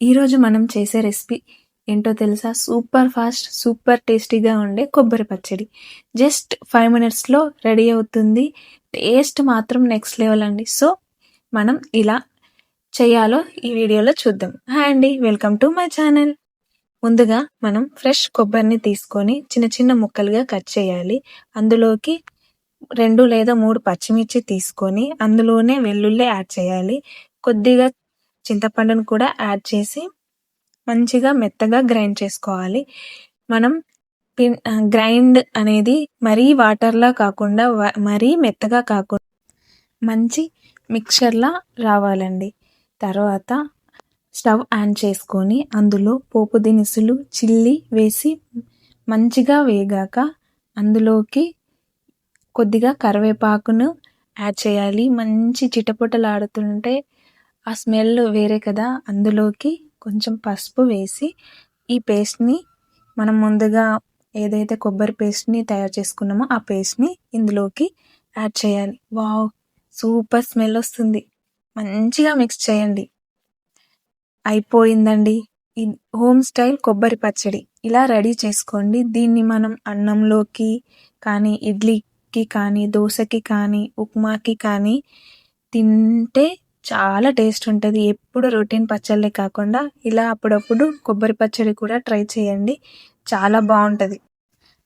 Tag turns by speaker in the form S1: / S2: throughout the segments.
S1: ఈరోజు మనం చేసే రెసిపీ ఏంటో తెలుసా? సూపర్ ఫాస్ట్, సూపర్ టేస్టీగా ఉండే కొబ్బరి పచ్చడి. జస్ట్ 5 మినిట్స్‌లో రెడీ అవుతుంది. టేస్ట్ మాత్రం నెక్స్ట్ లెవెల్ అండి. సో, మనం ఇలా చేయాలో ఈ వీడియోలో చూద్దాం. హాయ్ అండి. Welcome to my channel. ముందుగా మనం ఫ్రెష్ కొబ్బరిని తీసుకొని చిన్న చిన్న ముక్కలుగా కట్ చేయాలి. అందులోకి 2 లేదా 3 పచ్చిమిర్చి తీసుకొని అందులోనే వెల్లుల్లి యాడ్ చేయాలి. కొద్దిగా చింతపండును కూడా యాడ్ చేసి మంచిగా మెత్తగా గ్రైండ్ చేసుకోవాలి. మనం గ్రైండ్ అనేది మరీ వాటర్‌లా కాకుండా మరీ మెత్తగా కాకుండా మంచి మిక్చర్‌లా రావాలండి. తర్వాత స్టవ్ ఆన్ చేసుకొని అందులో పోపు దినుసులు, చిల్లీ వేసి మంచిగా వేగాక అందులోకి కొద్దిగా కరివేపాకును యాడ్ చేయాలి. మంచి చిటపటలాడుతుంటే ఆ స్మెల్ వేరే కదా! అందులోకి కొంచెం పసుపు వేసి ఈ పేస్ట్‌ని మనం ముందుగా ఏదైతే కొబ్బరి పేస్ట్‌ని తయారు చేసుకున్నామో ఆ పేస్ట్‌ని ఇందులోకి యాడ్ చేయాలి. వావ్! సూపర్ స్మెల్ వస్తుంది. మంచిగా మిక్స్ చేయండి. అయిపోయిందండి. హోమ్ స్టైల్ కొబ్బరి పచ్చడి. ఇలా రెడీ చేసుకోండి. దీన్ని మనం అన్నంలోకి కానీ, ఇడ్లీకి కానీ, దోసకి కానీ, ఉప్మాకి కానీ తింటే చాలా టేస్ట్ ఉంటది. ఎప్పుడు రొటీన్ పచ్చళ్ళే కాకుండా ఇలా అప్పుడప్పుడు కొబ్బరి పచ్చడి కూడా ట్రై చేయండి. చాలా బావుంటది.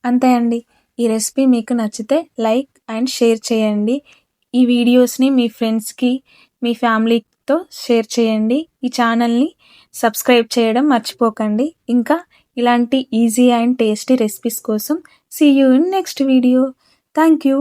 S1: అంతే అండి. ఈ రెసిపీ మీకు నచ్చితే లైక్ అండ్ షేర్ చేయండి. ఈ వీడియోస్‌ని మీ ఫ్రెండ్స్‌కి, మీ ఫ్యామిలీతో షేర్ చేయండి. ఈ ఛానల్‌ని సబ్స్క్రైబ్ చేయడం మర్చిపోకండి. ఇంకా ఇలాంటి ఈజీ అండ్ టేస్టీ రెసిపీస్ కోసం see you in next video. Thank you.